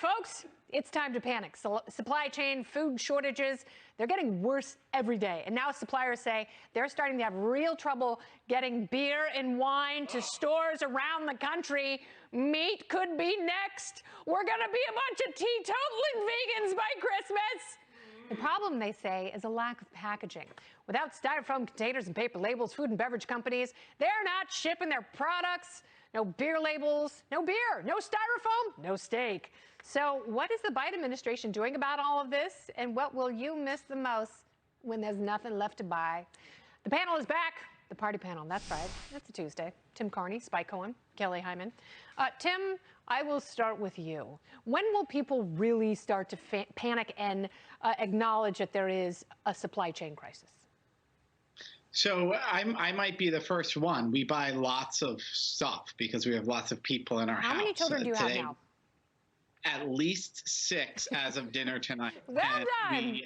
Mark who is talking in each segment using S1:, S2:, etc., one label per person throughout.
S1: folks, it's time to panic. Supply chain, food shortages, they're getting worse every day. And now suppliers say they're starting to have real trouble getting beer and wine to stores around the country. Meat could be next. We're going to be a bunch of teetotaling vegans by Christmas. The problem, they say, is a lack of packaging. Without styrofoam containers and paper labels, food and beverage companies, they're not shipping their products. No beer labels, no beer, no styrofoam, no steak. So what is the Biden administration doing about all of this? And what will you miss the most when there's nothing left to buy? The panel is back. The party panel, that's right. It's a Tuesday. Tim Carney, Cohen, Kelly Hyman. Tim, I will start with you. When will people really start to panic and acknowledge that there is a supply chain crisis?
S2: So I might be the first one. We buy lots of stuff because we have lots of people in our house.
S1: How many children do you have now?
S2: At least 6 as of dinner tonight.
S1: Well done.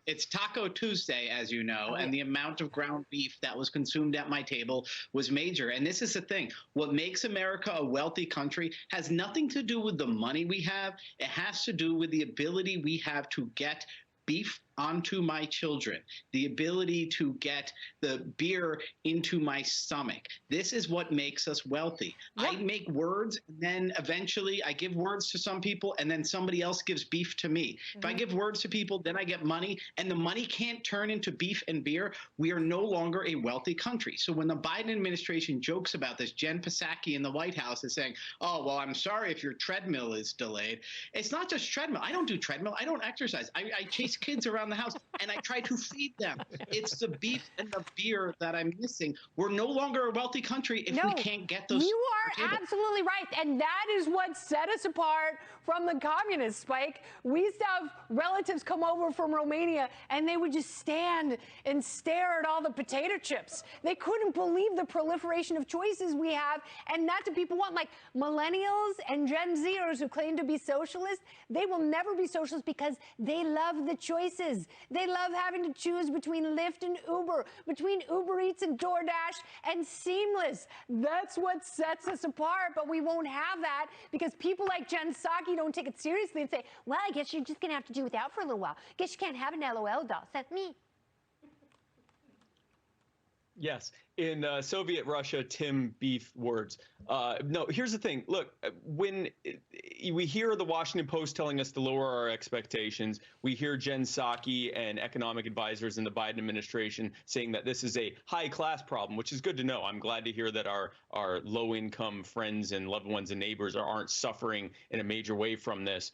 S2: It's Taco Tuesday, as you know, and the amount of ground beef that was consumed at my table was major. And this is the thing. What makes America a wealthy country has nothing to do with the money we have. It has to do with the ability we have to get beef onto my children, the ability to get the beer into my stomach. This is what makes us wealthy. Yeah. I make words, and then eventually I give words to some people, and then somebody else gives beef to me. If I give words to people, then I get money, and the money can't turn into beef and beer. We are no longer a wealthy country. So when the Biden administration jokes about this, Jen Psaki in the White House is saying, oh, well, I'm sorry if your treadmill is delayed. It's not just treadmill. I don't do treadmill. I don't exercise. I chase kids around the house and I try to feed them. It's the beef and the beer that I'm missing. We're no longer a wealthy country if we can't get those.
S1: You are absolutely right. And that is what set us apart from the communists, Spike. We used to have relatives come over from Romania and they would just stand and stare at all the potato chips. They couldn't believe the proliferation of choices we have. And that's what people want. Like millennials and Gen Zers who claim to be socialists, they will never be socialists because they love the choices. They love having to choose between Lyft and Uber, between Uber Eats and DoorDash and Seamless. That's what sets us apart, but we won't have that because people like Jen Psaki don't take it seriously and say, well, I guess you're just going to have to do without for a little while. Guess you can't have an LOL doll. That's me.
S3: Yes. In Soviet Russia, Tim Beef words. No, here's the thing. Look, when we hear the Washington Post telling us to lower our expectations, we hear Jen Psaki and economic advisors in the Biden administration saying that this is a high-class problem, which is good to know. I'm glad to hear that our low-income friends and loved ones and neighbors aren't suffering in a major way from this.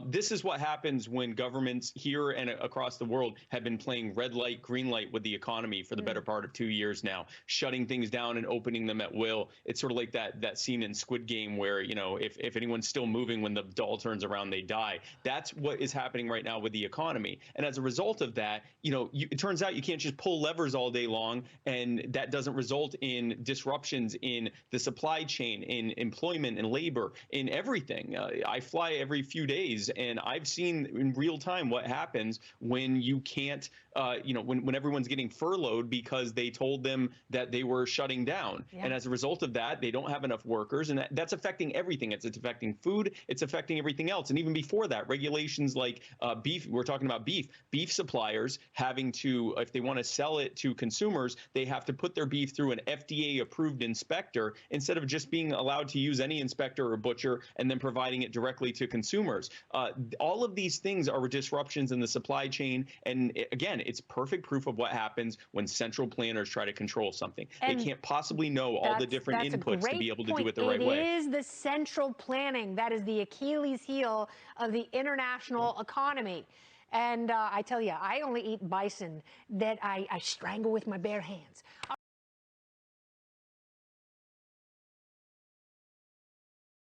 S3: This is what happens when governments here and across the world have been playing red light, green light with the economy for the better part of 2 years now, shutting things down and opening them at will. It's sort of like that scene in Squid Game where, you know, if anyone's still moving when the doll turns around, they die. That's what is happening right now with the economy. And as a result of that, you know, it turns out you can't just pull levers all day long, and that doesn't result in disruptions in the supply chain, in employment and labor, in everything. I fly every few days, and I've seen in real time what happens when you can't, you know, when everyone's getting furloughed because they told them that they were shutting down. Yeah. And as a result of that, they don't have enough workers, and that's affecting everything. It's affecting food, it's affecting everything else. And even before that, regulations like beef, we're talking about beef suppliers having to, if they want to sell it to consumers, they have to put their beef through an FDA-approved inspector instead of just being allowed to use any inspector or butcher and then providing it directly to consumers. All of these things are disruptions in the supply chain. And again, it's perfect proof of what happens when central planners try to control something. And they can't possibly know all the different inputs to be able to do it the right way.
S1: It is the central planning that is the Achilles heel of the international economy. And I tell you, I only eat bison that I strangle with my bare hands.